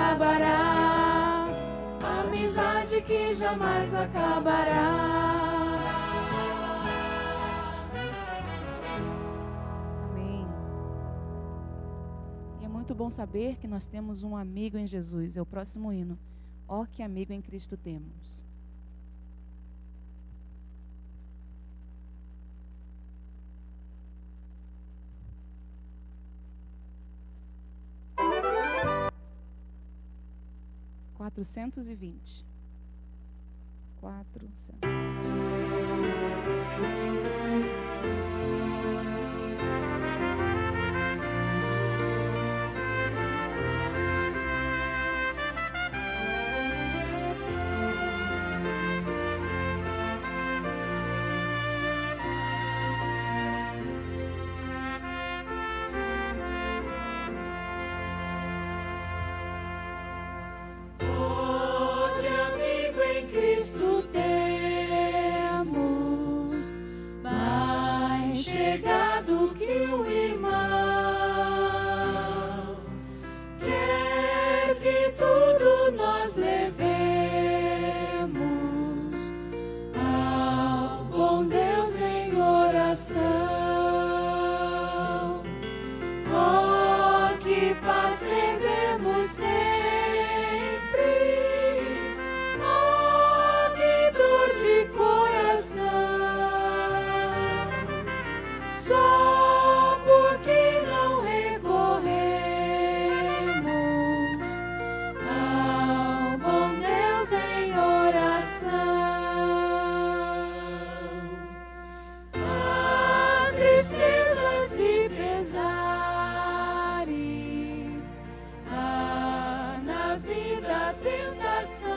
acabará, amizade que jamais acabará. Amém. E é muito bom saber que nós temos um amigo em Jesus. É o próximo hino. Ó, que amigo em Cristo temos. Quatrocentos e 420. Cristo temos, mais chegado que o irmão, quer que tudo nós levemos ao bom Deus em oração. Oh, que paz perdemos sempre, só porque não recorremos ao bom Deus em oração. Há tristezas e pesares, há na vida tentação.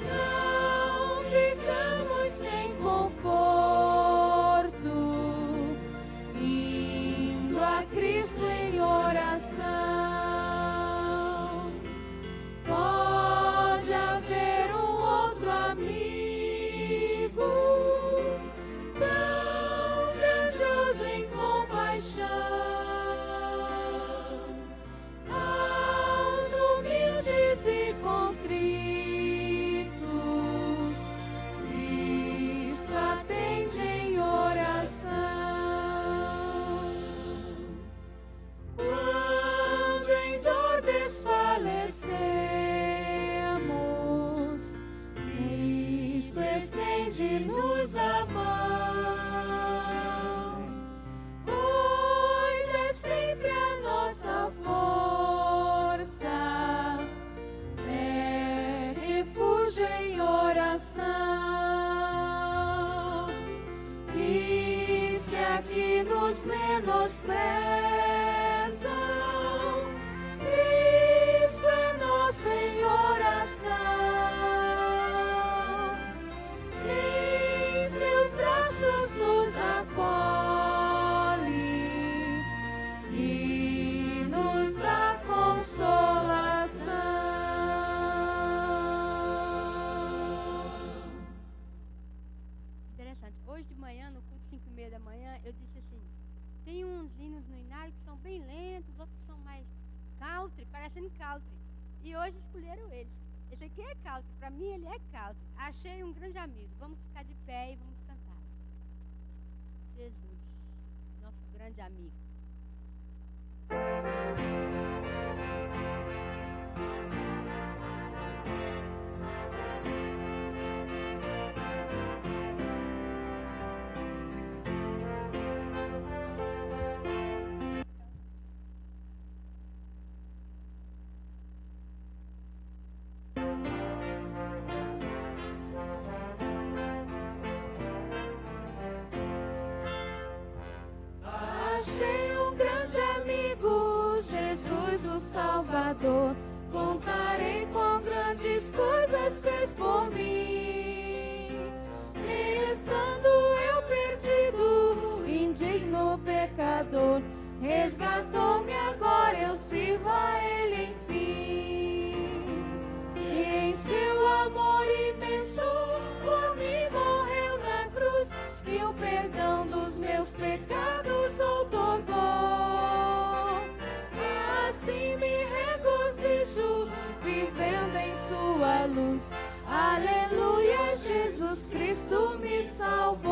Não ficamos sem conforto, indo a Cristo em oração. Pode haver um outro amigo, tão grandioso em compaixão, aos humildes e contritos, Cristo atende em oração. Quando em dor desfalecemos, Cristo estende-nos a mão, pois é sempre a nossa força, é refúgio em oração. E se aqui nos menosprezam, Cristo é nosso em oração. Em seus braços nos acolhe e nos dá consolação. Interessante. Hoje de manhã, no culto 5h30 da manhã, eu disse assim, tem uns hinos no inário que são bem lentos, outros são mais country, parecendo country. E hoje escolheram eles. Esse aqui é country, para mim ele é country. Achei um grande amigo. Vamos ficar de pé e vamos cantar. Jesus, nosso grande amigo. Achei um grande amigo, Jesus o Salvador. Contarei quão grandes coisas fez por mim. Estando eu perdido, indigno pecador, resgatou-me, agora eu sirvo a Ele enfim. E em seu amor imenso por mim morreu na cruz, e o perdão dos meus pecados outorgou. E assim Jesus Cristo me salvou.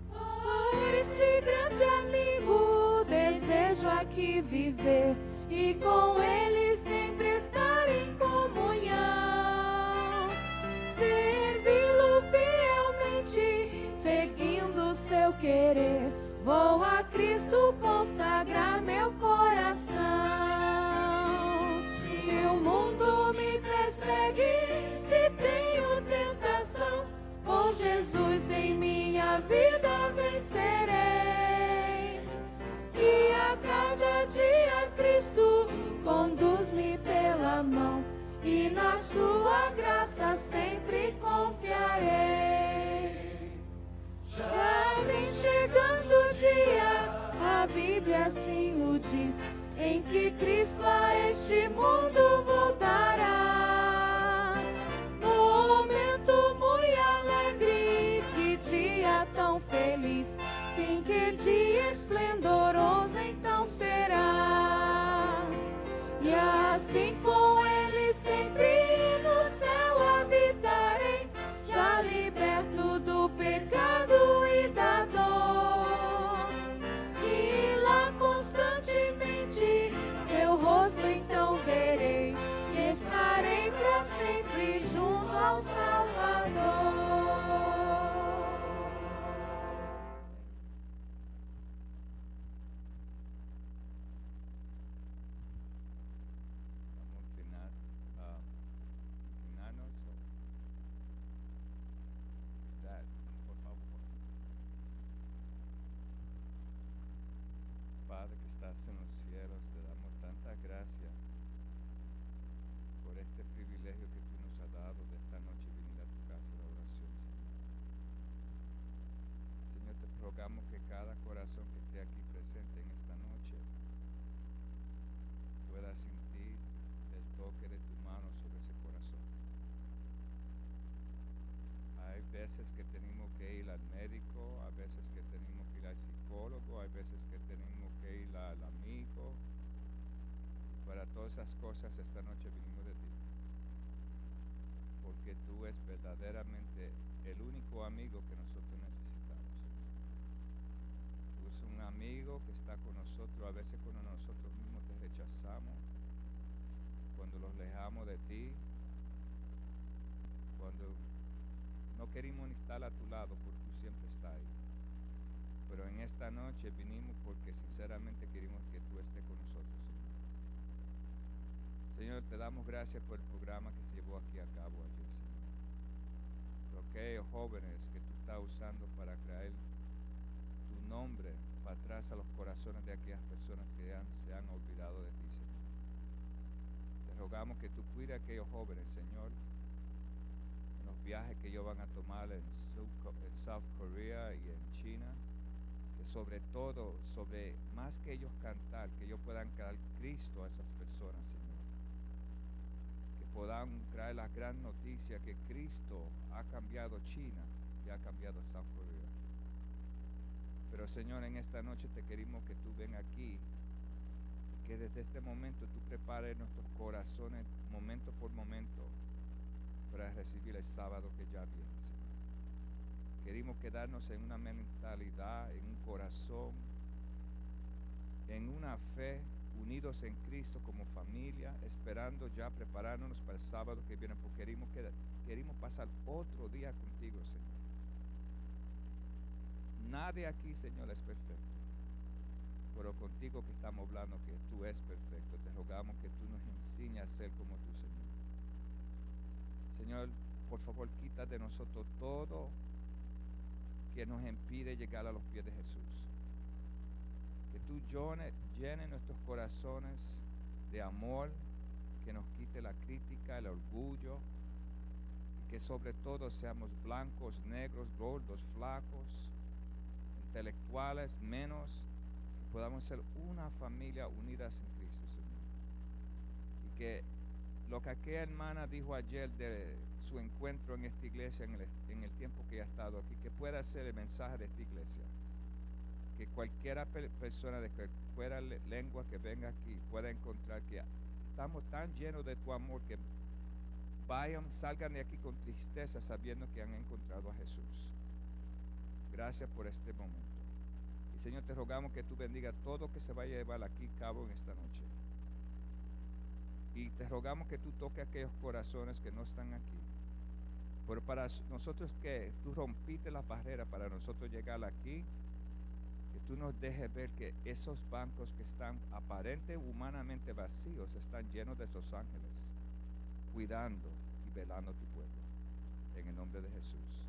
Por este grande amigo desejo aqui viver e com ele sempre estar em comunhão. Servi-lo fielmente, seguindo seu querer. Vou a Cristo consagrar meu coração. Se o mundo me persegue, se tenho tentação, com Jesus em minha vida vencerei. E a cada dia Cristo conduz-me pela mão, e na sua graça sempre confiarei. Já vem chegando o dia, a Bíblia assim o diz, em que Cristo a este mundo voltará. Momento muito alegre, que dia tão feliz, sim, que dia esplendoroso então será. E assim com ele sempre no céu habitarei, já liberto do pecado e da dor. E lá constantemente seu rosto então verei, e estarei para sempre junto ao Salvador. Inclinarnos, por favor. Padre que estás en los cielos, te damos tanta gracia por este privilegio que tú nos has dado de esta noche venir a tu casa de oración, Señor. Señor, te rogamos que cada corazón que esté aquí presente en esta noche pueda sentir el toque de tu mano sobre ese corazón. Hay veces que tenemos que ir al médico, hay veces que tenemos que ir al psicólogo, hay veces que tenemos que ir al amigo. Para todas esas cosas esta noche vinimos de ti, porque tú es verdaderamente el único amigo que nosotros necesitamos. Tú es un amigo que está con nosotros, a veces cuando nosotros mismos te rechazamos, cuando los alejamos de ti, cuando no queremos ni estar a tu lado, porque tú siempre estás ahí. Pero en esta noche vinimos porque sinceramente queremos que tú estés con nosotros, Señor. Señor, te damos gracias por el programa que se llevó aquí a cabo ayer, Señor. Por aquellos jóvenes que tú estás usando para traer tu nombre para atrás a los corazones de aquellas personas que se han olvidado de ti, Señor. Te rogamos que tú cuides a aquellos jóvenes, Señor, en los viajes que ellos van a tomar en South Korea y en China. Que sobre todo, más que ellos cantar, que ellos puedan crear Cristo a esas personas, Señor. Que puedan traer la gran noticia que Cristo ha cambiado China y ha cambiado South Korea. Pero Señor, en esta noche te queremos que tú ven aquí y que desde este momento tú prepares nuestros corazones momento por momento para recibir el sábado que ya viene, Señor. Queremos quedarnos en una mentalidad, en un corazón, en una fe, unidos en Cristo como familia, esperando ya preparándonos para el sábado que viene, porque queremos pasar otro día contigo, Señor. Nadie aquí, Señor, es perfecto, pero contigo que estamos hablando que tú eres perfecto, te rogamos que tú nos enseñes a ser como tú, Señor. Señor, por favor, quita de nosotros todo que nos impide llegar a los pies de Jesús. Que tú llenes nuestros corazones de amor, que nos quite la crítica, el orgullo, y que sobre todo seamos blancos, negros, gordos, flacos, intelectuales, menos, que podamos ser una familia unidas en Cristo, Señor. Y que lo que aquella hermana dijo ayer de su encuentro en esta iglesia, en el tiempo que ha estado aquí, que pueda ser el mensaje de esta iglesia. Que cualquier persona de cualquier lengua que venga aquí pueda encontrar que estamos tan llenos de tu amor que salgan de aquí con tristeza sabiendo que han encontrado a Jesús. Gracias por este momento. Y Señor, te rogamos que tú bendiga todo que se vaya a llevar aquí a cabo en esta noche. Y te rogamos que tú toques aquellos corazones que no están aquí. Pero para nosotros que tú rompiste la barrera para nosotros llegar aquí, que tú nos dejes ver que esos bancos que están aparente humanamente vacíos están llenos de esos ángeles, cuidando y velando tu pueblo. En el nombre de Jesús.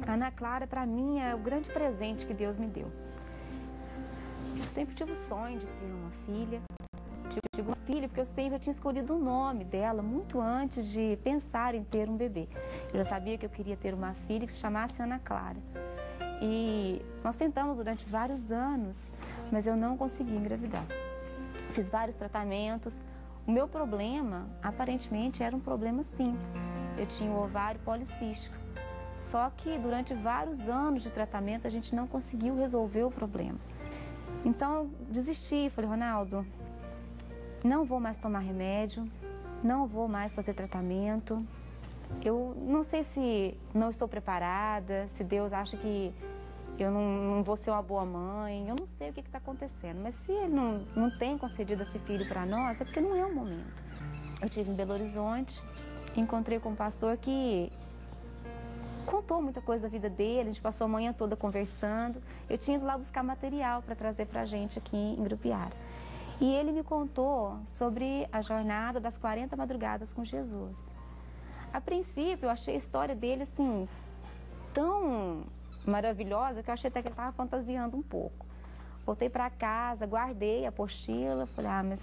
Ana Clara, para mim, é o grande presente que Deus me deu. Eu sempre tive o sonho de ter uma filha. Tive uma filha porque eu sempre tinha escolhido o nome dela muito antes de pensar em ter um bebê. Eu já sabia que eu queria ter uma filha que se chamasse Ana Clara. E nós tentamos durante vários anos, mas eu não consegui engravidar. Fiz vários tratamentos. O meu problema, aparentemente, era um problema simples. Eu tinha o ovário policístico. Só que durante vários anos de tratamento a gente não conseguiu resolver o problema. Então eu desisti, falei, Ronaldo, não vou mais tomar remédio, não vou mais fazer tratamento. Eu não sei se não estou preparada, se Deus acha que eu não vou ser uma boa mãe, eu não sei o que está acontecendo. Mas se Ele não tem concedido esse filho para nós, é porque não é o momento. Eu estive em Belo Horizonte, encontrei com um pastor que contou muita coisa da vida dele, a gente passou a manhã toda conversando. Eu tinha ido lá buscar material para trazer para a gente aqui em Grupiara. E ele me contou sobre a jornada das 40 madrugadas com Jesus. A princípio, eu achei a história dele, assim, tão maravilhosa que eu achei até que ele estava fantasiando um pouco. Voltei para casa, guardei a apostila, falei, mas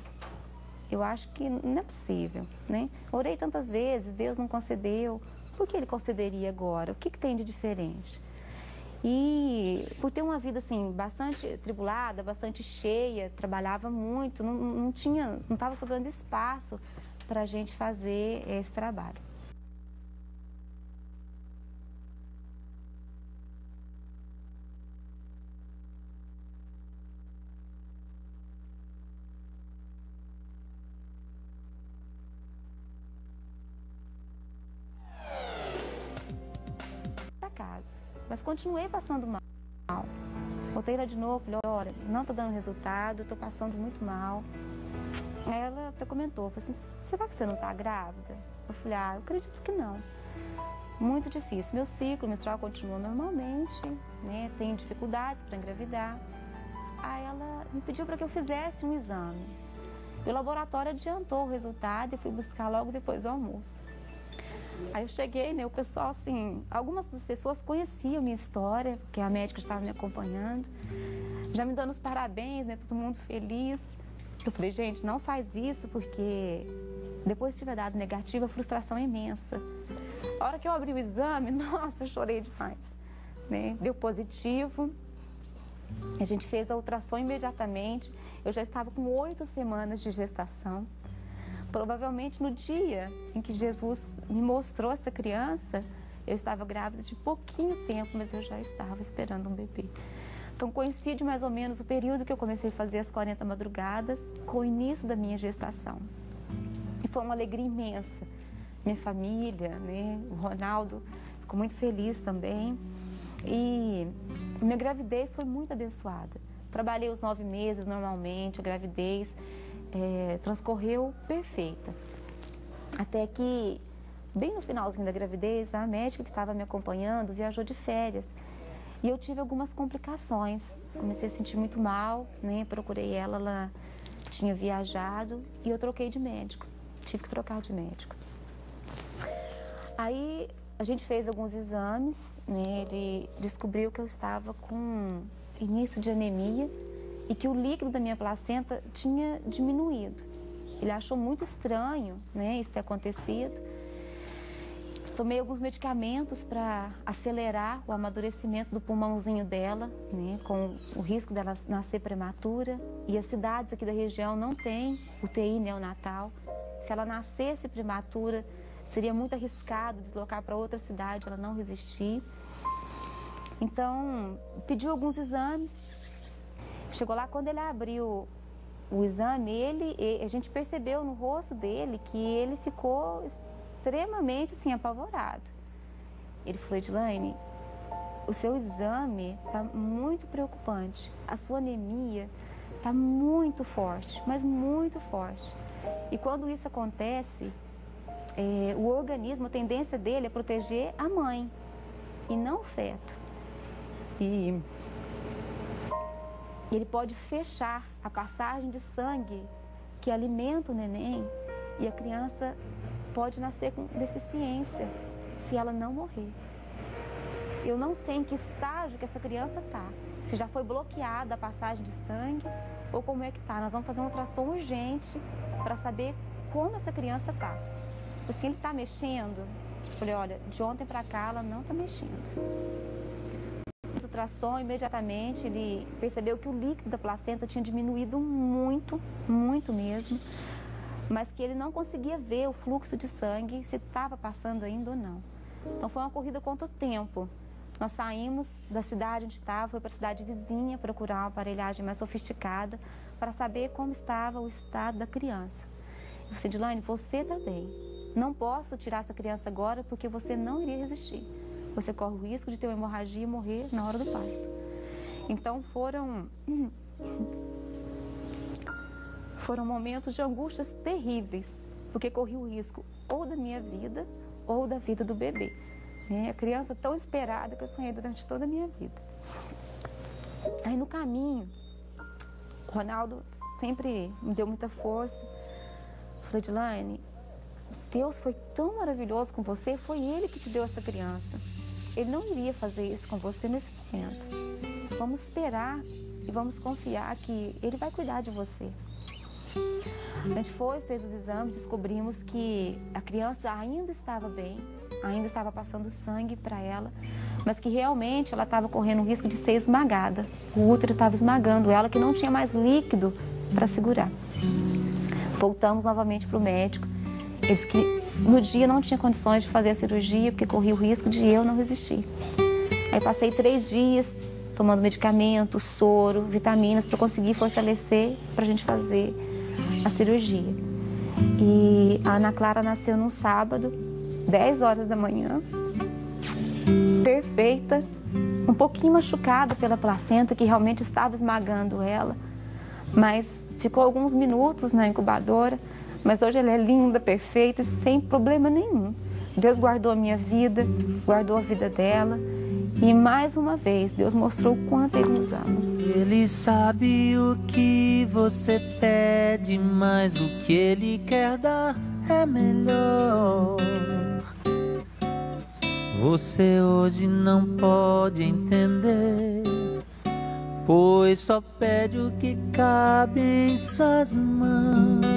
eu acho que não é possível, né? Orei tantas vezes, Deus não concedeu. Por que Ele concederia agora? O que tem de diferente? E por ter uma vida assim, bastante tribulada, bastante cheia, trabalhava muito, não estava sobrando espaço para a gente fazer esse trabalho. Casa, mas continuei passando mal. Voltei lá de novo, falei, olha, não está dando resultado, estou passando muito mal. Aí ela até comentou, falou assim, será que você não está grávida? Eu falei, eu acredito que não. Muito difícil, meu ciclo menstrual continua normalmente, né? Tenho dificuldades para engravidar. Aí ela me pediu para que eu fizesse um exame. E o laboratório adiantou o resultado e fui buscar logo depois do almoço. Aí eu cheguei, né, o pessoal, assim, algumas das pessoas conheciam a minha história, porque a médica estava me acompanhando, já me dando os parabéns, né, todo mundo feliz. Eu falei, gente, não faz isso, porque depois que tiver dado negativo, a frustração é imensa. A hora que eu abri o exame, nossa, eu chorei demais, né, deu positivo. A gente fez a ultrassom imediatamente, eu já estava com 8 semanas de gestação. Provavelmente no dia em que Jesus me mostrou essa criança, eu estava grávida de pouquinho tempo, mas eu já estava esperando um bebê. Então coincide mais ou menos o período que eu comecei a fazer as 40 madrugadas com o início da minha gestação. E foi uma alegria imensa. Minha família, né, o Ronaldo ficou muito feliz também. E minha gravidez foi muito abençoada. Trabalhei os 9 meses normalmente, a gravidez transcorreu perfeita. Até que, bem no finalzinho da gravidez, a médica que estava me acompanhando viajou de férias. E eu tive algumas complicações. Comecei a sentir muito mal, né? Procurei ela tinha viajado e eu troquei de médico. Tive que trocar de médico. Aí a gente fez alguns exames, né? Ele descobriu que eu estava com início de anemia e que o líquido da minha placenta tinha diminuído. Ele achou muito estranho, né, isso ter acontecido. Tomei alguns medicamentos para acelerar o amadurecimento do pulmãozinho dela, né, com o risco dela nascer prematura. E as cidades aqui da região não têm UTI neonatal. Se ela nascesse prematura, seria muito arriscado deslocar para outra cidade, ela não resistir. Então, pediu alguns exames. Chegou lá, quando ele abriu o exame, a gente percebeu no rosto dele que ele ficou extremamente assim, apavorado. Ele falou: Edilane, o seu exame está muito preocupante. A sua anemia está muito forte, mas muito forte. E quando isso acontece, o organismo, a tendência dele é proteger a mãe e não o feto. E ele pode fechar a passagem de sangue que alimenta o neném e a criança pode nascer com deficiência se ela não morrer. Eu não sei em que estágio que essa criança está, se já foi bloqueada a passagem de sangue ou como é que está. Nós vamos fazer um ultrassom urgente para saber como essa criança está. Assim, ele está mexendo? Eu falei: olha, de ontem para cá ela não está mexendo. O ultrassom, imediatamente ele percebeu que o líquido da placenta tinha diminuído muito, muito mesmo, mas que ele não conseguia ver o fluxo de sangue, se estava passando ainda ou não. Então foi uma corrida contra o tempo. Nós saímos da cidade onde estava, foi para a cidade vizinha procurar uma aparelhagem mais sofisticada para saber como estava o estado da criança. Eu disse: Edilane, você está bem. Não posso tirar essa criança agora porque você não iria resistir. Você corre o risco de ter uma hemorragia e morrer na hora do parto. Então foram momentos de angústias terríveis, porque corri o risco ou da minha vida ou da vida do bebê. A criança tão esperada que eu sonhei durante toda a minha vida. Aí no caminho, o Ronaldo sempre me deu muita força. Falei: Edilane, Deus foi tão maravilhoso com você, foi Ele que te deu essa criança. Ele não iria fazer isso com você nesse momento. Vamos esperar e vamos confiar que Ele vai cuidar de você. A gente fez os exames, descobrimos que a criança ainda estava bem, ainda estava passando sangue para ela, mas que realmente ela estava correndo o risco de ser esmagada. O útero estava esmagando ela, que não tinha mais líquido para segurar. Voltamos novamente para o médico. Ele disse que no dia não tinha condições de fazer a cirurgia, porque corria o risco de eu não resistir. Aí passei 3 dias tomando medicamento, soro, vitaminas, para conseguir fortalecer para a gente fazer a cirurgia. E a Ana Clara nasceu num sábado, 10 horas da manhã, perfeita, um pouquinho machucada pela placenta, que realmente estava esmagando ela, mas ficou alguns minutos na incubadora. Mas hoje ela é linda, perfeita e sem problema nenhum. Deus guardou a minha vida, guardou a vida dela. E mais uma vez, Deus mostrou o quanto Ele nos ama. Ele sabe o que você pede, mas o que Ele quer dar é melhor. Você hoje não pode entender, pois só pede o que cabe em suas mãos.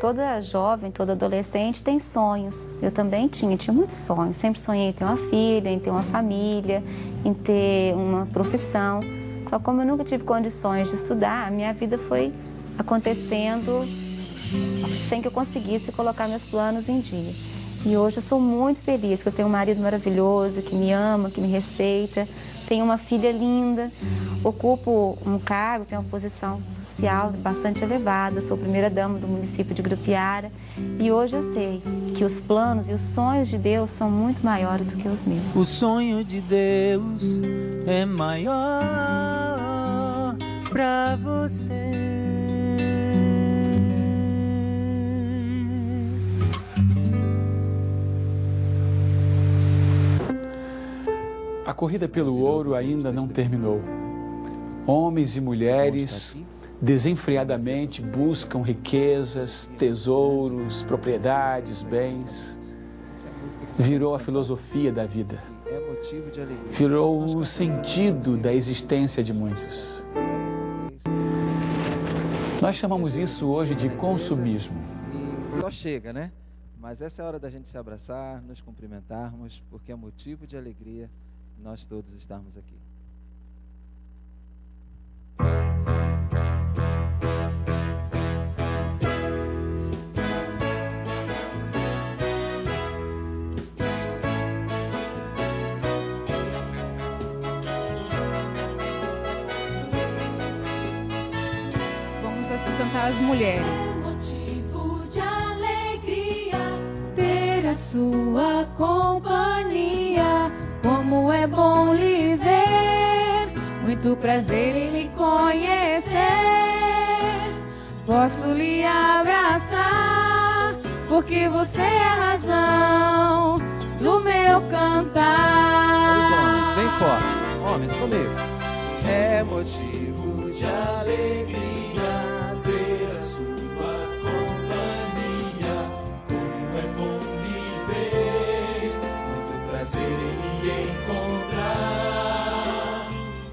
Toda jovem, toda adolescente tem sonhos. Eu também tinha muitos sonhos. Sempre sonhei em ter uma filha, em ter uma família, em ter uma profissão. Só como eu nunca tive condições de estudar, a minha vida foi acontecendo sem que eu conseguisse colocar meus planos em dia. E hoje eu sou muito feliz, que eu tenho um marido maravilhoso, que me ama, que me respeita. Tenho uma filha linda, ocupo um cargo, tenho uma posição social bastante elevada, sou primeira-dama do município de Grupiara. E hoje eu sei que os planos e os sonhos de Deus são muito maiores do que os meus. O sonho de Deus é maior pra você. A corrida pelo ouro ainda não terminou. Homens e mulheres desenfreadamente buscam riquezas, tesouros, propriedades, bens. Virou a filosofia da vida. Virou o sentido da existência de muitos. Nós chamamos isso hoje de consumismo. só chega, né? Mas essa é a hora da gente se abraçar, nos cumprimentarmos, porque é motivo de alegria nós todos estarmos aqui. Cantar as mulheres. Motivo de alegria ter a sua companhia. Como é bom lhe ver, muito prazer em lhe conhecer. Posso lhe abraçar, porque você é a razão do meu cantar. Os homens, bem forte. Homens, comigo. É motivo de alegria ter a sua companhia. Como é bom lhe ver, muito prazer em lhe encontrar.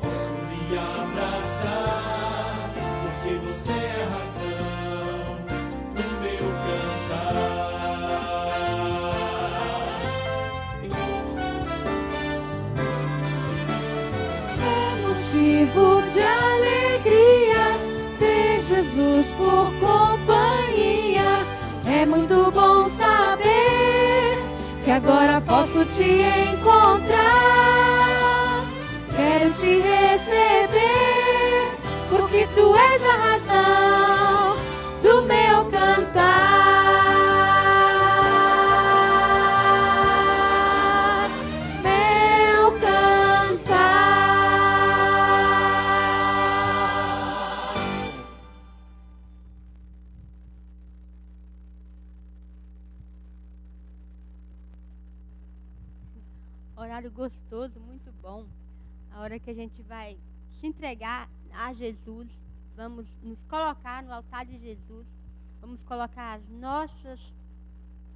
Posso lhe abraçar, porque você é a razão do meu cantar. É motivo de alegria ter Jesus por companhia. É muito bom saber que agora posso te encontrar. Quero te receber, porque tu és a razão do meu cantar. Meu cantar. Horário gostoso, muito bom. A hora que a gente vai se entregar a Jesus, vamos nos colocar no altar de Jesus, vamos colocar as nossas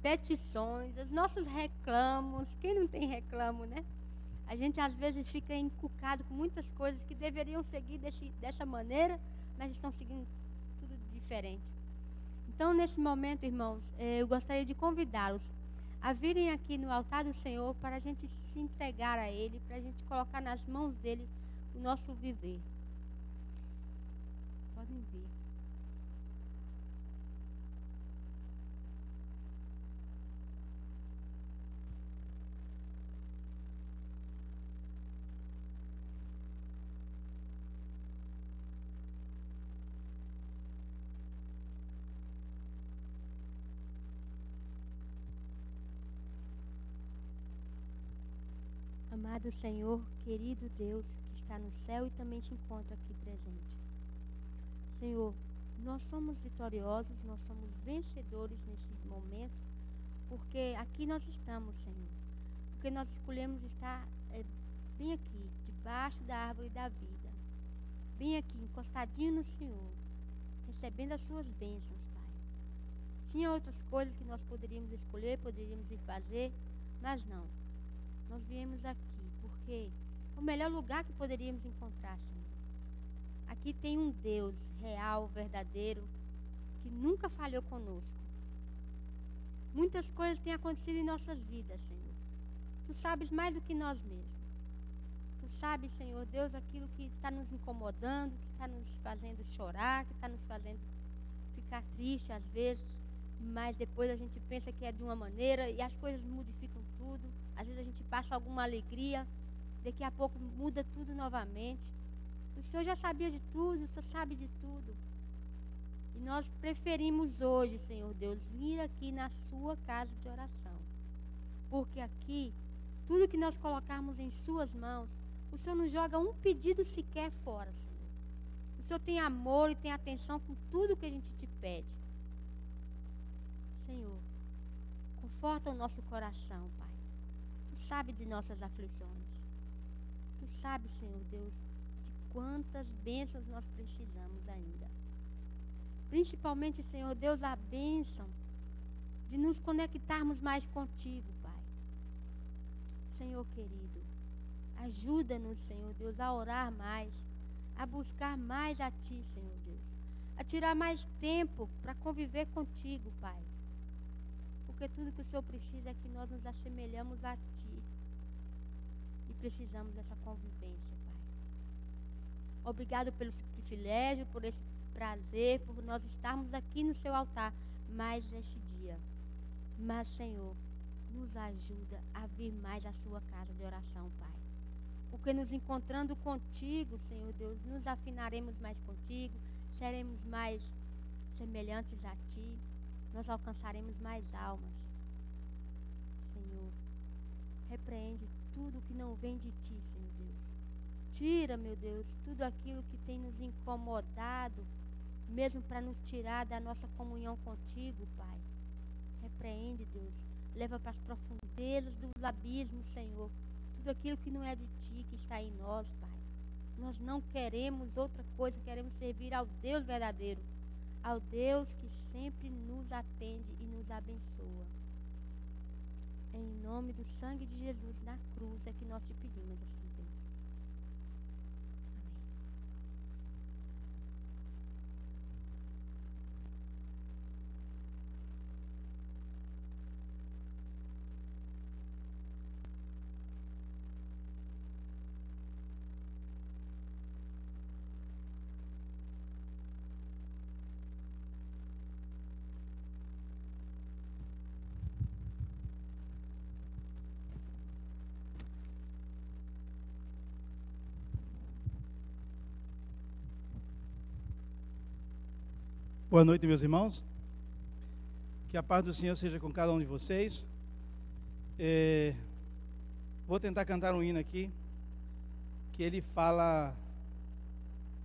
petições, os nossos reclamos. Quem não tem reclamo, né? A gente às vezes fica encucado com muitas coisas que deveriam seguir dessa maneira, mas estão seguindo tudo diferente. Então, nesse momento, irmãos, eu gostaria de convidá-los a virem aqui no altar do Senhor para a gente se entregar a Ele, para a gente colocar nas mãos dEle o nosso viver. Podem vir. Amado Senhor, querido Deus, que está no céu e também se encontra aqui presente. Senhor, nós somos vitoriosos, nós somos vencedores nesse momento, porque aqui nós estamos, Senhor. Porque nós escolhemos estar bem aqui, debaixo da árvore da vida. Bem aqui, encostadinho no Senhor, recebendo as suas bênçãos, Pai. Tinha outras coisas que nós poderíamos escolher, poderíamos ir fazer, mas não. Nós viemos aqui porque é o melhor lugar que poderíamos encontrar, Senhor. Aqui tem um Deus real, verdadeiro, que nunca falhou conosco. Muitas coisas têm acontecido em nossas vidas, Senhor. Tu sabes mais do que nós mesmos. Tu sabes, Senhor Deus, aquilo que está nos incomodando, que está nos fazendo chorar, que está nos fazendo ficar triste às vezes, mas depois a gente pensa que é de uma maneira e as coisas modificam tudo. Às vezes a gente passa alguma alegria, daqui a pouco muda tudo novamente. O Senhor já sabia de tudo, o Senhor sabe de tudo. E nós preferimos hoje, Senhor Deus, vir aqui na sua casa de oração. Porque aqui, tudo que nós colocarmos em suas mãos, o Senhor não joga um pedido sequer fora, Senhor. O Senhor tem amor e tem atenção com tudo que a gente te pede. Senhor, conforta o nosso coração, Pai. Tu sabe de nossas aflições. Tu sabe, Senhor Deus, de quantas bênçãos nós precisamos ainda. Principalmente, Senhor Deus, a bênção de nos conectarmos mais contigo, Pai. Senhor querido, ajuda-nos, Senhor Deus, a orar mais, a buscar mais a Ti, Senhor Deus, a tirar mais tempo para conviver contigo, Pai. porque tudo que o Senhor precisa é que nós nos assemelhamos a Ti. E precisamos dessa convivência, Pai. Obrigado pelo privilégio, por esse prazer, por nós estarmos aqui no Seu altar mais nesse dia. Mas, Senhor, nos ajuda a vir mais à Sua casa de oração, Pai. Porque nos encontrando contigo, Senhor Deus, nos afinaremos mais contigo, seremos mais semelhantes a Ti, nós alcançaremos mais almas. Senhor, repreende tudo que não vem de Ti, Senhor Deus. Tira, meu Deus, tudo aquilo que tem nos incomodado, mesmo para nos tirar da nossa comunhão contigo, Pai. Repreende, Deus. Leva para as profundezas dos abismos, Senhor, tudo aquilo que não é de Ti, que está em nós, Pai. Nós não queremos outra coisa, queremos servir ao Deus verdadeiro, ao Deus que sempre nos atende e nos abençoa. Em nome do sangue de Jesus na cruz é que nós te pedimos essas bênçãos. Boa noite, meus irmãos. Que a paz do Senhor seja com cada um de vocês. Vou tentar cantar um hino aqui, que ele fala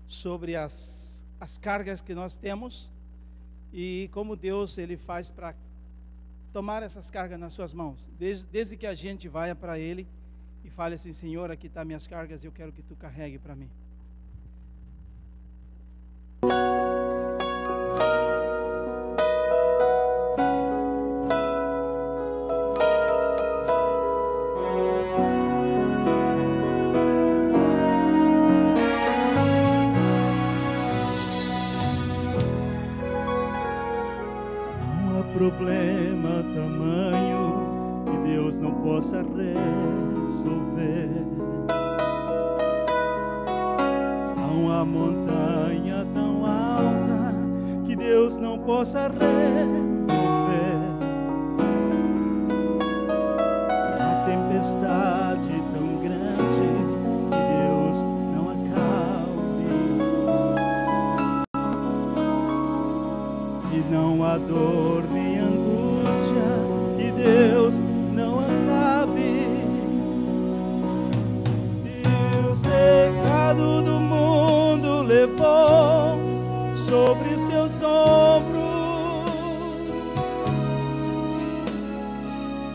sobre as cargas que nós temos e como Deus ele faz para tomar essas cargas nas suas mãos. Desde que a gente vá para Ele e fale assim: Senhor, aqui estão minhas cargas, eu quero que Tu carregue para mim. Problema tamanho que Deus não possa resolver. Há uma montanha tão alta que Deus não possa remover. Há tempestade tão grande que Deus não acalme. E não há dor nem que Deus não acabe. Se os pecados do mundo levou sobre seus ombros,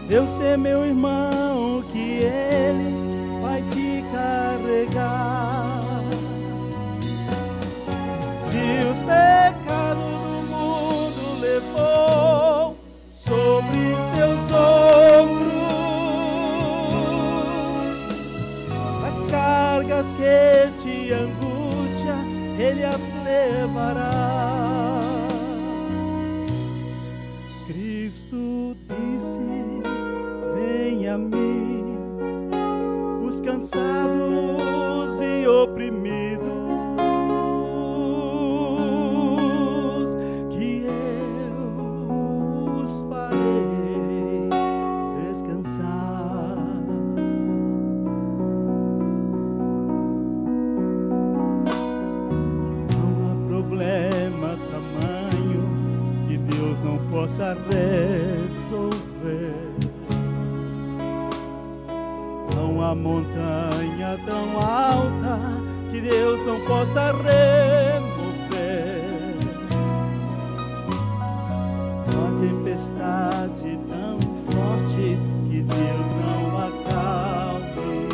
Deus é meu irmão, que Ele vai te carregar. Se os pecados do mundo levou sobre seus ombros, as cargas que te angustia, Ele as levará. Cristo disse: vem a mim, os cansados e oprimidos, possa resolver. Não há montanha tão alta que Deus não possa remover. Não há tempestade tão forte que Deus não acalme.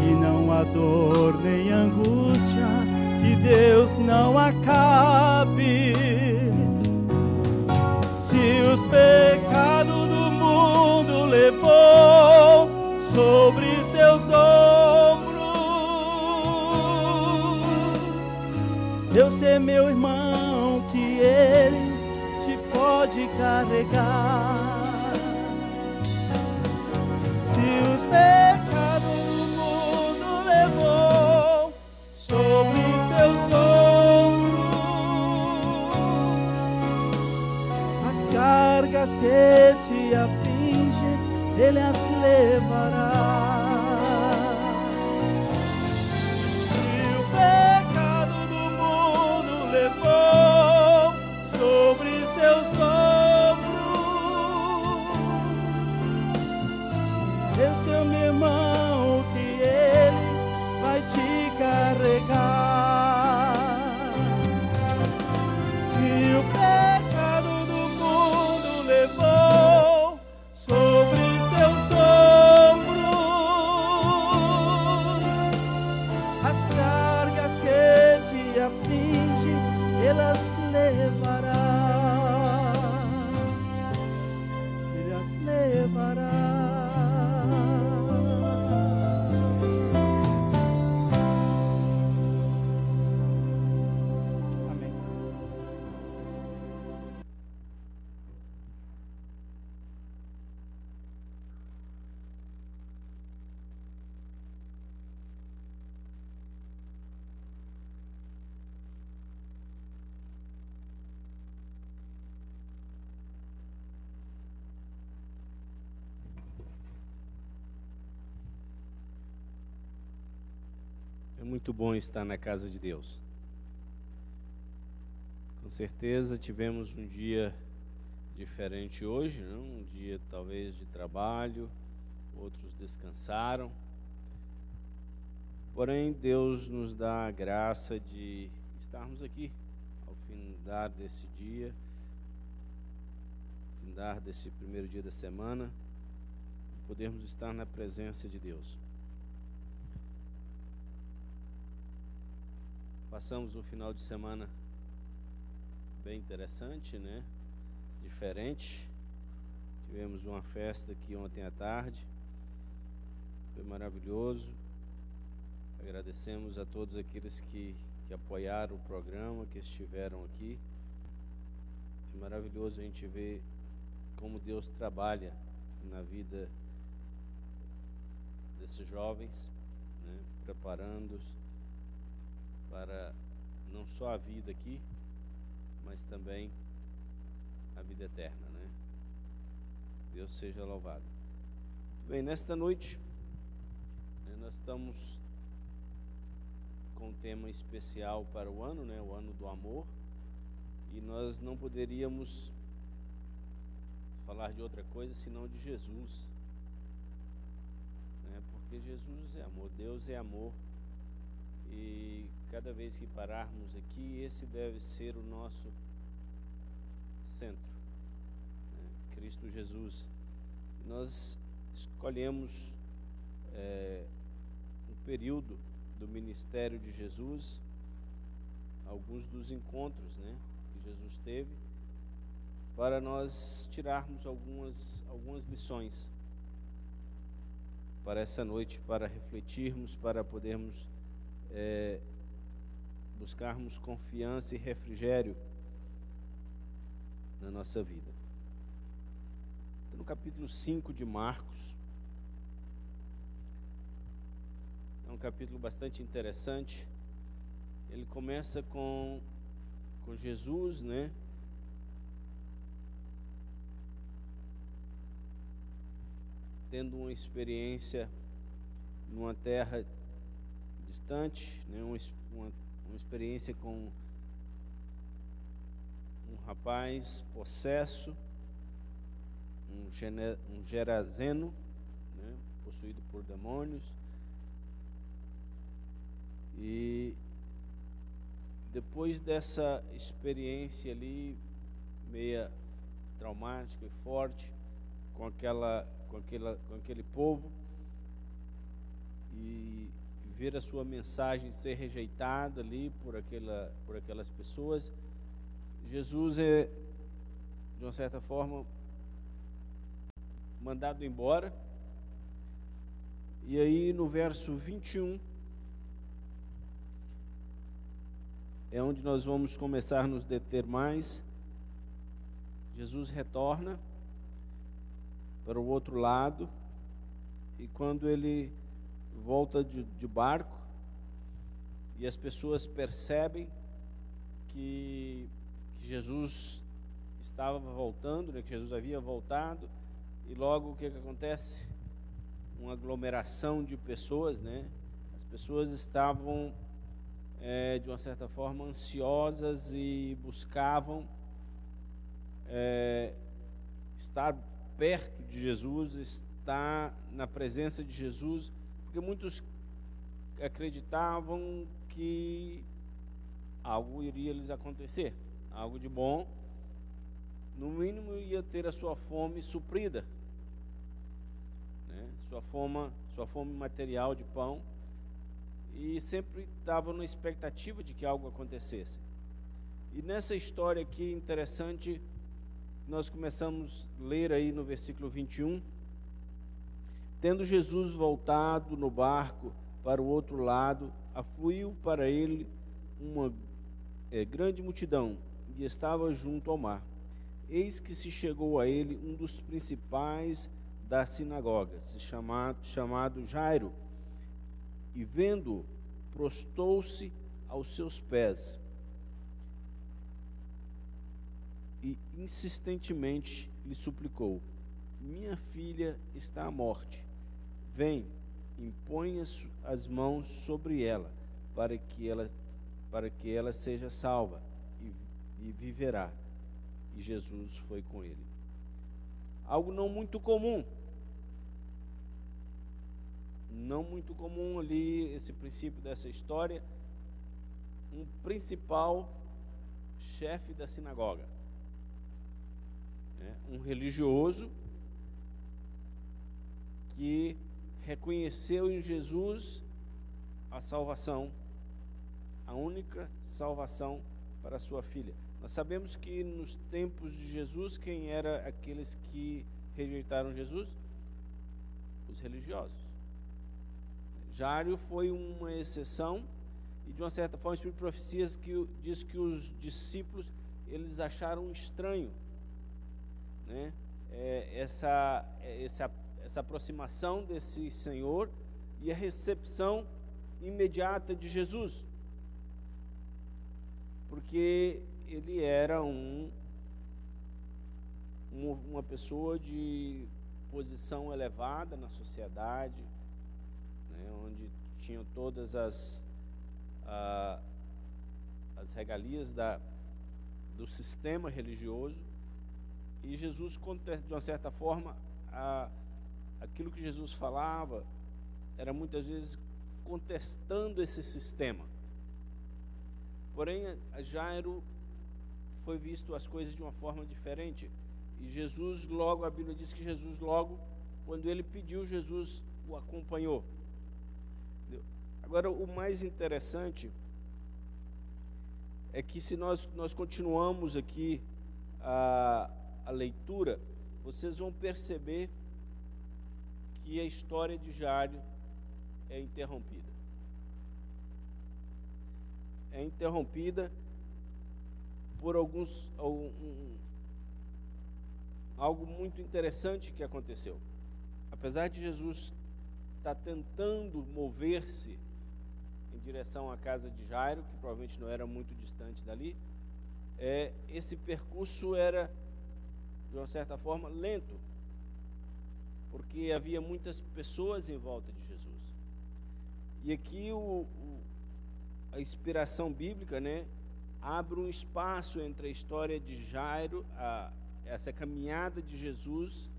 E não há dor nem angústia que Deus não acabe. Se os pecados do mundo levou sobre seus ombros, Deus é meu irmão, que Ele pode carregar. Se os pecados do mundo levou sobre seus ombros, as cargas que te afligem, Ele as levará. Sobre seus ombros, eu sou meu irmão, que Ele vai te carregar. Se o pecado do mundo levou sobre seus ombros, as cargas que te afligem, elas levará, Ele as levará. Amém. É muito bom estar na casa de Deus. Com certeza tivemos um dia diferente hoje, não? Um dia talvez de trabalho, outros descansaram. Porém, Deus nos dá a graça de estarmos aqui ao findar desse dia, ao findar desse primeiro dia da semana, podermos estar na presença de Deus. Passamos um final de semana bem interessante, né? Diferente. Tivemos uma festa aqui ontem à tarde. Foi maravilhoso. Agradecemos a todos aqueles que apoiaram o programa, que estiveram aqui. É maravilhoso a gente ver como Deus trabalha na vida desses jovens, né? Preparando-os para não só a vida aqui, mas também a vida eterna, né? Deus seja louvado. Bem, nesta noite, né, nós estamos com um tema especial para o ano, né? O ano do amor, e nós não poderíamos falar de outra coisa senão de Jesus, né? Porque Jesus é amor, Deus é amor. E cada vez que pararmos aqui, esse deve ser o nosso centro, né? Cristo Jesus. Nós escolhemos um período do ministério de Jesus, alguns dos encontros, né, que Jesus teve, para nós tirarmos algumas lições para essa noite, para refletirmos, para podermos buscarmos confiança e refrigério na nossa vida. No capítulo 5 de Marcos, é um capítulo bastante interessante. Ele começa com Jesus, né? Tendo uma experiência numa terra distante, né? Uma experiência com um rapaz possesso, um Gerazeno, né? Possuído por demônios. E depois dessa experiência ali, meia traumática e forte, com aquele povo, e ver a sua mensagem ser rejeitada ali por aquelas pessoas, Jesus é, de uma certa forma, mandado embora. E aí no verso 21 é onde nós vamos começar a nos deter mais. Jesus retorna para o outro lado, e quando ele volta de barco, e as pessoas percebem que Jesus estava voltando, né, que Jesus havia voltado, e logo o que acontece? Uma aglomeração de pessoas, né? As pessoas estavam, de uma certa forma, ansiosas e buscavam estar perto de Jesus, estar na presença de Jesus, porque muitos acreditavam que algo iria lhes acontecer, algo de bom, no mínimo ia ter a sua fome suprida, né? Sua fome material de pão, e sempre estavam na expectativa de que algo acontecesse. E nessa história aqui interessante, nós começamos a ler aí no versículo 21, tendo Jesus voltado no barco para o outro lado, afluiu para ele uma grande multidão, e estava junto ao mar. Eis que se chegou a ele um dos principais das sinagogas, chamado Jairo, e vendo-o, prostou-se aos seus pés, e insistentemente lhe suplicou: minha filha está à morte, vem, impõe as mãos sobre ela, para que ela seja salva e viverá. E Jesus foi com ele. Algo não muito comum ali, esse princípio dessa história. Um principal chefe da sinagoga, né? Um religioso que reconheceu em Jesus a salvação, a única salvação para a sua filha. Nós sabemos que nos tempos de Jesus, quem eram aqueles que rejeitaram Jesus? Os religiosos. Jairo foi uma exceção, e de uma certa forma, o Espírito de Profecias diz que os discípulos, eles acharam estranho, né? Essa aproximação desse Senhor e a recepção imediata de Jesus, porque ele era uma pessoa de posição elevada na sociedade, né, onde tinham todas as regalias do sistema religioso, e Jesus, de uma certa forma, aquilo que Jesus falava era muitas vezes contestando esse sistema. Porém, a Jairo foi visto as coisas de uma forma diferente, e Jesus logo, a Bíblia diz que Jesus logo, quando ele pediu, Jesus o acompanhou. Agora, o mais interessante é que se nós continuamos aqui a leitura, vocês vão perceber que a história de Jairo é interrompida. É interrompida por algo muito interessante que aconteceu. Apesar de Jesus estar tentando mover-se em direção à casa de Jairo, que provavelmente não era muito distante dali, esse percurso era, de uma certa forma, lento, porque havia muitas pessoas em volta de Jesus. E aqui a inspiração bíblica, né, abre um espaço entre a história de Jairo, essa caminhada de Jesus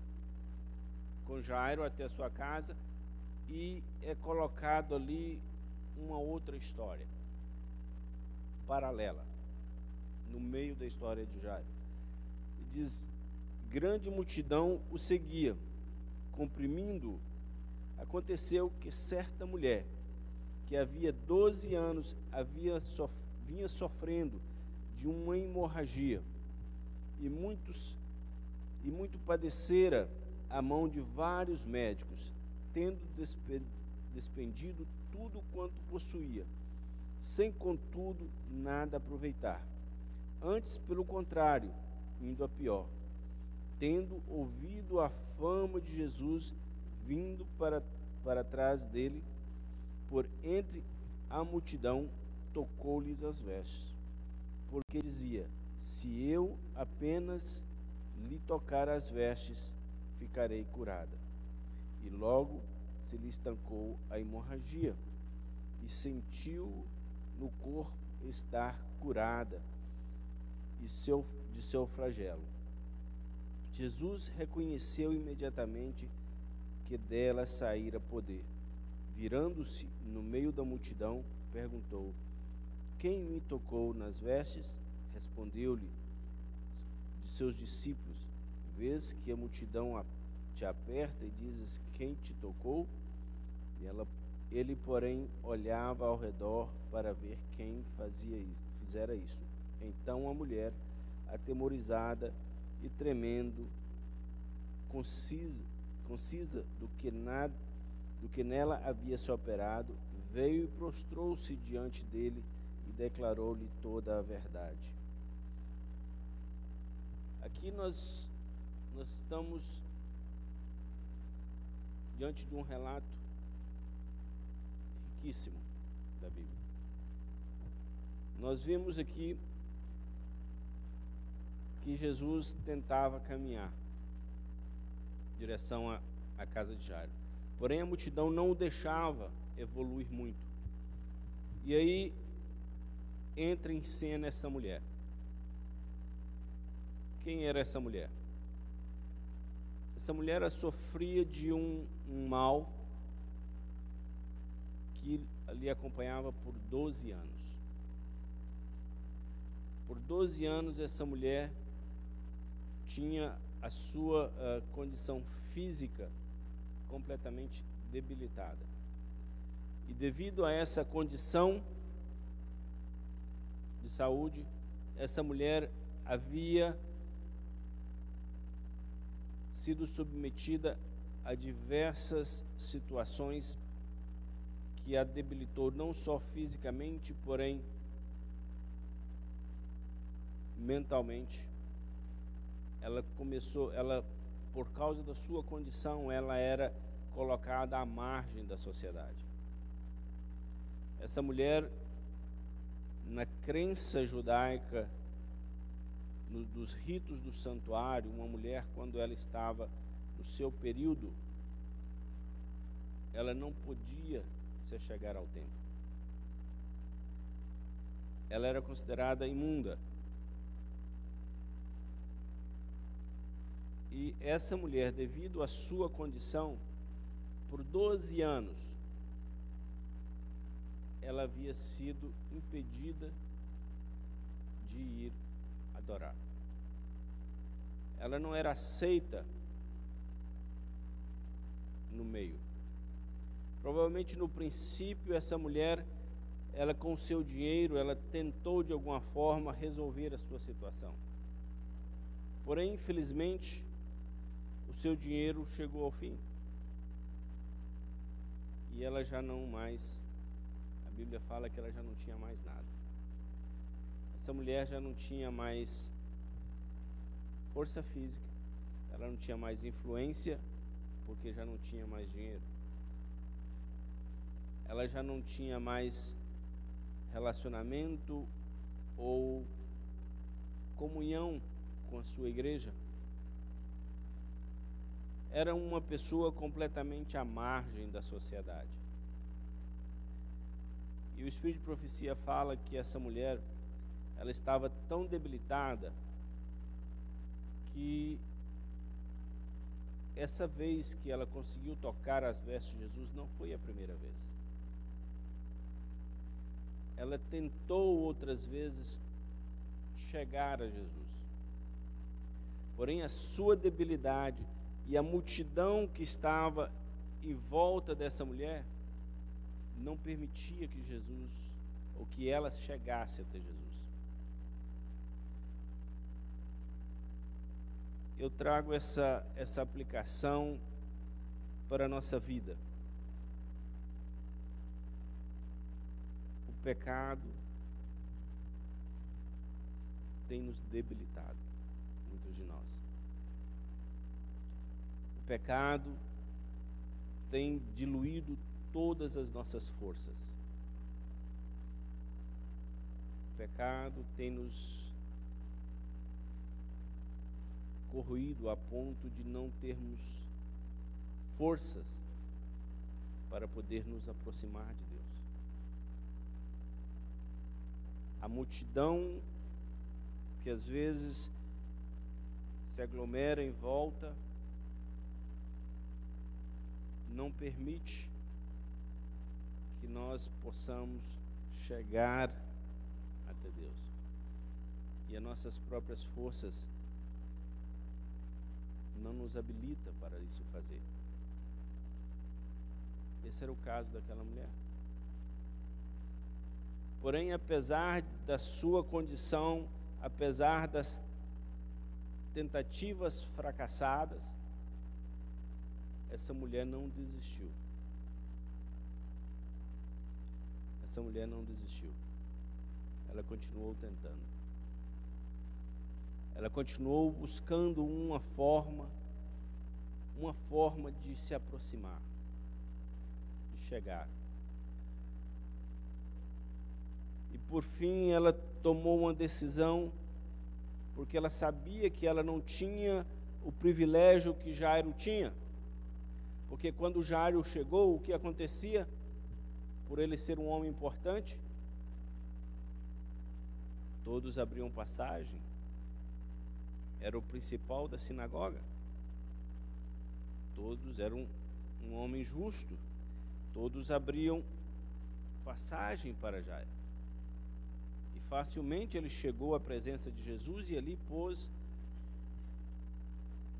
com Jairo até a sua casa, e é colocado ali uma outra história paralela no meio da história de Jairo. Diz: grande multidão o seguia, comprimindo-o. Aconteceu que certa mulher, que havia 12 anos vinha sofrendo de uma hemorragia, e muito padecera a mão de vários médicos, tendo despendido tudo quanto possuía, sem contudo nada aproveitar. Antes, pelo contrário, indo a pior. tendo ouvido a fama de Jesus vindo para trás dele, por entre a multidão, tocou-lhes as vestes, porque dizia: se eu apenas lhe tocar as vestes, ficarei curada. E logo se lhe estancou a hemorragia, e sentiu no corpo estar curada de seu flagelo. Jesus reconheceu imediatamente que dela saíra poder. Virando-se no meio da multidão, perguntou: quem me tocou nas vestes? Respondeu-lhe de seus discípulos: vês que a multidão te aperta e dizes: quem te tocou? Ele, porém, olhava ao redor para ver quem fizera isto. Então a mulher, atemorizada e tremendo, concisa do que nela havia se operado, veio e prostrou-se diante dele e declarou-lhe toda a verdade. Aqui nós estamos diante de um relato riquíssimo da Bíblia. Nós vimos aqui que Jesus tentava caminhar em direção à casa de Jairo. Porém, a multidão não o deixava evoluir muito. E aí entra em cena essa mulher. Quem era essa mulher? Essa mulher sofria de um mal que lhe acompanhava por 12 anos. Por 12 anos essa mulher tinha a sua condição física completamente debilitada. E devido a essa condição de saúde, essa mulher havia sido submetida a diversas situações que a debilitou não só fisicamente, porém mentalmente. Ela por causa da sua condição, ela era colocada à margem da sociedade. Essa mulher, na crença judaica, dos ritos do santuário, uma mulher, quando ela estava no seu período, ela não podia se chegar ao templo. Ela era considerada imunda. E essa mulher, devido à sua condição, por 12 anos, ela havia sido impedida de ir adorar. Ela não era aceita no meio. Provavelmente no princípio essa mulher, ela com o seu dinheiro, ela tentou de alguma forma resolver a sua situação. Porém, infelizmente, o seu dinheiro chegou ao fim. E ela já não mais, a Bíblia fala que ela já não tinha mais nada. Essa mulher já não tinha mais força física, ela não tinha mais influência, porque já não tinha mais dinheiro. Ela já não tinha mais relacionamento ou comunhão com a sua igreja. Era uma pessoa completamente à margem da sociedade. E o Espírito de Profecia fala que essa mulher, ela estava tão debilitada que essa vez que ela conseguiu tocar as vestes de Jesus não foi a primeira vez. Ela tentou outras vezes chegar a Jesus. Porém, a sua debilidade e a multidão que estava em volta dessa mulher não permitia que Jesus, ou que ela chegasse até Jesus. Eu trago essa aplicação para a nossa vida. O pecado tem nos debilitado, muitos de nós. pecado tem diluído todas as nossas forças. O pecado tem nos corroído a ponto de não termos forças para poder nos aproximar de Deus. A multidão que às vezes se aglomera em volta não permite que nós possamos chegar até Deus. E as nossas próprias forças não nos habilita para isso fazer. Esse era o caso daquela mulher. Porém, apesar da sua condição, apesar das tentativas fracassadas, essa mulher não desistiu. Essa mulher não desistiu. Ela continuou tentando. Ela continuou buscando uma forma de se aproximar, de chegar. E por fim ela tomou uma decisão, porque ela sabia que ela não tinha o privilégio que Jairo tinha. Porque quando Jairo chegou, o que acontecia? Por ele ser um homem importante, todos abriam passagem. Era o principal da sinagoga. Todos eram um homem justo. Todos abriam passagem para Jairo. E facilmente ele chegou à presença de Jesus e ali pôs